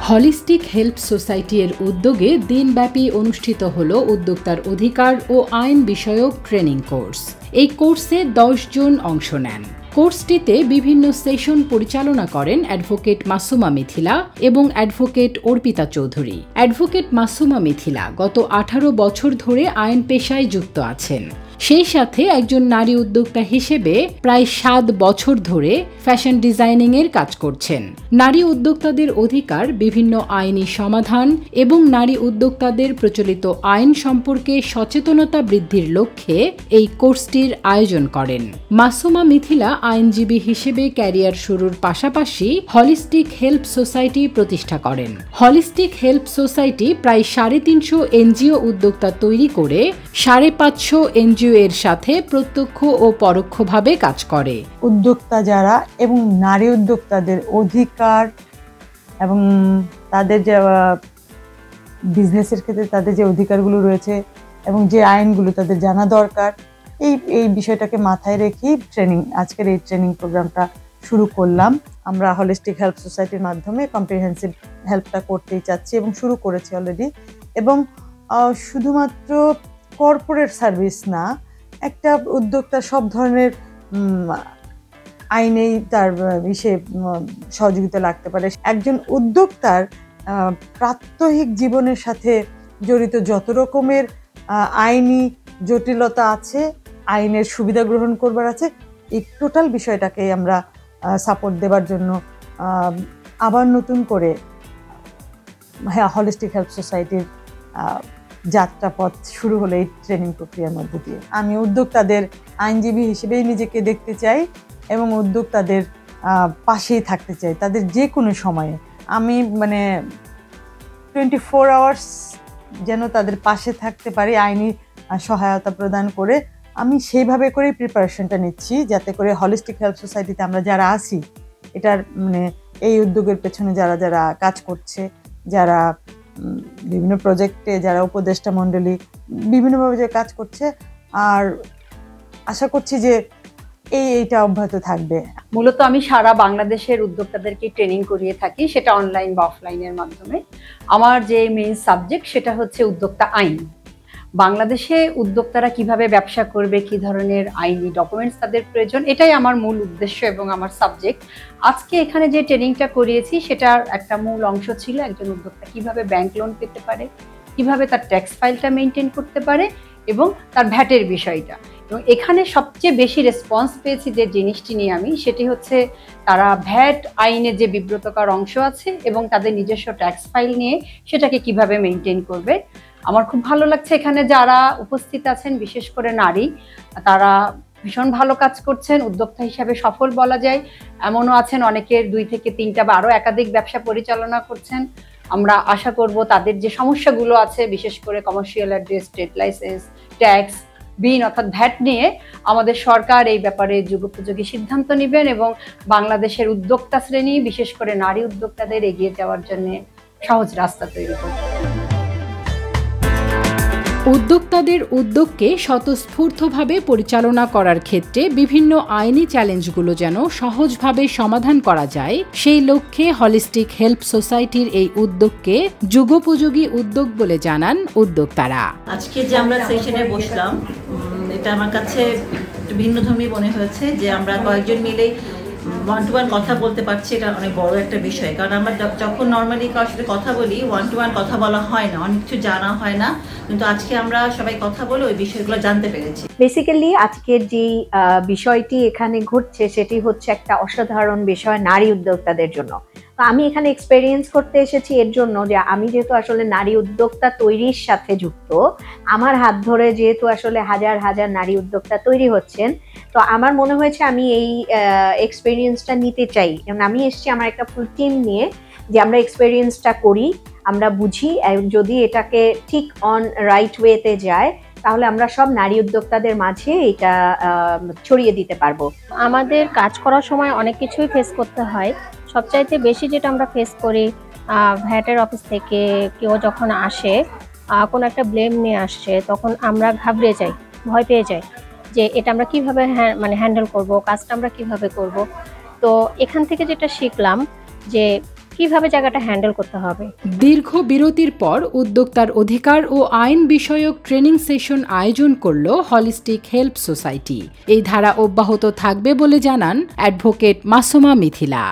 Holistic help society এর উদ্যোগে দিনব্যাপী অনুষ্ঠিত হল উদ্যোক্তার অধিকার ও আইন বিষয়ক ট্রেনিং কোর্স। এই কোর্সে 10 জন অংশ নেন। কোর্সটিতে বিভিন্ন সেশন পরিচালনা করেন অ্যাডভোকেট মাসুমা মিথিলা এবং অ্যাডভোকেট অর্পিতা চৌধুরী। অ্যাডভোকেট মাসুমা মিথিলা গত 18 বছর ধরে আইন পেশায় যুক্ত আছেন। সেই সাথে একজন নারী উদ্যোক্তা হিসেবে প্রায় 7 বছর ধরে ফ্যাশন ডিজাইনিং এর কাজ করছেন। নারী উদ্যোক্তাদের অধিকার, বিভিন্ন আইনি সমাধান এবং নারী উদ্যোক্তাদের প্রচলিত আইন সম্পর্কে সচেতনতা বৃদ্ধির লক্ষ্যে এই কোর্সটির আয়োজন করেন। মাসুমা মিথিলা আইনজীবী হিসেবে ক্যারিয়ার শুরুর পাশাপাশি হলিস্টিক হেল্প সোসাইটি প্রতিষ্ঠা করেন। হলিস্টিক হেল্প সোসাইটি প্রায় 350 এনজিও উদ্যোক্তা তৈরি করে 550 এনজিও এর সাথে প্রত্যক্ষ ও পরোক্ষভাবে কাজ করে। উদ্যোক্তা যারা এবং নারী উদ্যোক্তাদের অধিকার এবং তাদের যে বিজনেসের ক্ষেত্রে তাদের যে অধিকারগুলো রয়েছে এবং যে আইনগুলো তাদের জানা দরকার, এই বিষয়টাকে মাথায় রেখে আজকের এই ট্রেনিং প্রোগ্রামটা শুরু করলাম। আমরা হলিস্টিক হেল্প সোসাইটির মাধ্যমে কম্প্রিহেন্সিভ হেল্পটা করতেই চাচ্ছি এবং শুরু করেছি অলরেডি। এবং শুধুমাত্র কর্পোরেট সার্ভিস না, একটা উদ্যোক্তা সব ধরনের আইনেই তার সহযোগিতা লাগতে পারে। একজন উদ্যোক্তার প্রাত্যহিক জীবনের সাথে জড়িত যত রকমের আইনি জটিলতা আছে, আইনের সুবিধা গ্রহণ করবার আছে, এই টোটাল বিষয়টাকে আমরা সাপোর্ট দেবার জন্য আবার নতুন করে হলিস্টিক হেল্প সোসাইটির যাত্রাপথ শুরু হলো এই ট্রেনিং প্রক্রিয়ার মধ্যে দিয়ে। আমি উদ্যোক্তাদের আইনজীবী হিসেবেই নিজেকে দেখতে চাই এবং উদ্যোক্তাদের পাশেই থাকতে চাই তাদের যে কোনো সময়ে। আমি 24 আওয়ার্স যেন তাদের পাশে থাকতে পারি আইনি সহায়তা প্রদান করে। আমি সেইভাবে করেই প্রিপারেশনটা নিচ্ছি, যাতে করে হলিস্টিক হেল্প সোসাইটিতে আমরা যারা আছি, এটার এই উদ্যোগের পেছনে যারা যারা কাজ করছে, যারা বিভিন্ন প্রজেক্টে, যারা উপদেষ্টা মণ্ডলী বিভিন্নভাবে যে কাজ করছে, আর আশা করছি যে এইটা অব্যাহত থাকবে। মূলত আমি সারা বাংলাদেশের উদ্যোক্তাদেরকে ট্রেনিং করিয়ে থাকি, সেটা অনলাইন বা অফলাইনের মাধ্যমে। আমার যে মেইন সাবজেক্ট সেটা হচ্ছে উদ্যোক্তা আইন। বাংলাদেশে উদ্যোক্তারা কিভাবে ব্যবসা করবে, কি ধরনের আইনি ডকুমেন্টস তাদের প্রয়োজন, এটাই আমার মূল উদ্দেশ্য এবং আমার সাবজেক্ট। আজকে এখানে যে ট্রেনিংটা করিয়েছি সেটার একটা মূল অংশ ছিল একজন উদ্যোক্তা কিভাবে ব্যাংক লোন পেতে পারে, কিভাবে তার ট্যাক্স ফাইলটা মেনটেন করতে পারে এবং তার ভ্যাটের বিষয়টা। এবং এখানে সবচেয়ে বেশি রেসপন্স পেয়েছি যে জিনিসটি নিয়ে আমি, সেটি হচ্ছে তারা ভ্যাট আইনে যে বিব্রতকর অংশ আছে এবং তাদের নিজস্ব ট্যাক্স ফাইল নিয়ে সেটাকে কিভাবে মেনটেন করবে। আমার খুব ভালো লাগছে এখানে যারা উপস্থিত আছেন, বিশেষ করে নারী, তারা ভীষণ ভালো কাজ করছেন, উদ্যোক্তা হিসাবে সফল বলা যায়। এমনও আছেন অনেকের 2 থেকে 3টা বা আরও একাধিক ব্যবসা পরিচালনা করছেন। আমরা আশা করব তাদের যে সমস্যাগুলো আছে, বিশেষ করে commercial address, trade licence, tax, BIN অর্থাৎ ভ্যাট নিয়ে আমাদের সরকার এই ব্যাপারে যুগোপযোগী সিদ্ধান্ত নেবেন এবং বাংলাদেশের উদ্যোক্তা শ্রেণী, বিশেষ করে নারী উদ্যোক্তাদের এগিয়ে যাওয়ার জন্য সহজ রাস্তা তৈরি করবে। উদ্যোক্তাদের উদ্যোগকে স্বতঃস্ফূর্তভাবে পরিচালনা করার ক্ষেত্রে বিভিন্ন আইনি চ্যালেঞ্জগুলো যেন সহজভাবে সমাধান করা যায়, সেই লক্ষ্যে হলিস্টিক হেল্প সোসাইটির এই উদ্যোগকে যুগোপযোগী উদ্যোগ বলে জানান উদ্যোক্তারা। আজকে যে আমরা সেশনে বসলাম, এটা আমার কাছে ভিন্নধর্মী মনে হয়েছে যে আমরা কয়েকজন মিলে ওয়ান টু ওয়ান কথা বলতে পারছি। এটা অনেক বড় একটা বিষয়, কারণ আমরা যখন নর্মালি কারোর সাথে কথা বলি ওয়ান টু ওয়ান কথা বলা হয় না, অনেক কিছু জানা হয় না, কিন্তু আজকে আমরা সবাই কথা বলে ওই বিষয়গুলো জানতে পেরেছি। বেসিক্যালি আজকের যে বিষয়টি এখানে ঘটছে সেটি হচ্ছে একটা অসাধারণ বিষয় নারী উদ্যোক্তাদের জন্য। তো আমি এখানে এক্সপেরিয়েন্স করতে এসেছি এর জন্য যে আমি যেহেতু আসলে নারী উদ্যোক্তা তৈরির সাথে যুক্ত, আমার হাত ধরে যেহেতু আসলে হাজার হাজার নারী উদ্যোক্তা তৈরি হচ্ছেন, তো আমার মনে হয়েছে আমি এই এক্সপেরিয়েন্সটা নিতে চাই। এবং আমি এসেছি আমার একটা ফুল টিম নিয়ে, যে আমরা এক্সপেরিয়েন্সটা করি, আমরা বুঝি, যদি এটাকে ঠিক অন রাইট ওয়েতে যায় তাহলে আমরা সব নারী উদ্যোক্তাদের মাঝে এটা ছড়িয়ে দিতে পারবো। আমাদের কাজ করার সময় অনেক কিছুই ফেস করতে হয়। সবচাইতে বেশি যেটা আমরা ফেস করি, ভ্যাটের অফিস থেকে কেউ যখন আসে কোনো একটা ব্লেম নিয়ে আসছে, তখন আমরা ঘাবড়ে যাই, ভয় পেয়ে যাই যে এটা আমরা কিভাবে হ্যান্ডেল করব, কাজটা আমরা কিভাবে করব। তো এখান থেকে যেটা শিখলাম যে কিভাবে জায়গাটা হ্যান্ডেল করতে হবে। দীর্ঘ বিরতির পর উদ্যোক্তার অধিকার ও আইন বিষয়ক ট্রেনিং সেশন আয়োজন করল হলিস্টিক হেল্প সোসাইটি। এই ধারা অব্যাহত থাকবে বলে জানান অ্যাডভোকেট মাসুমা মিথিলা।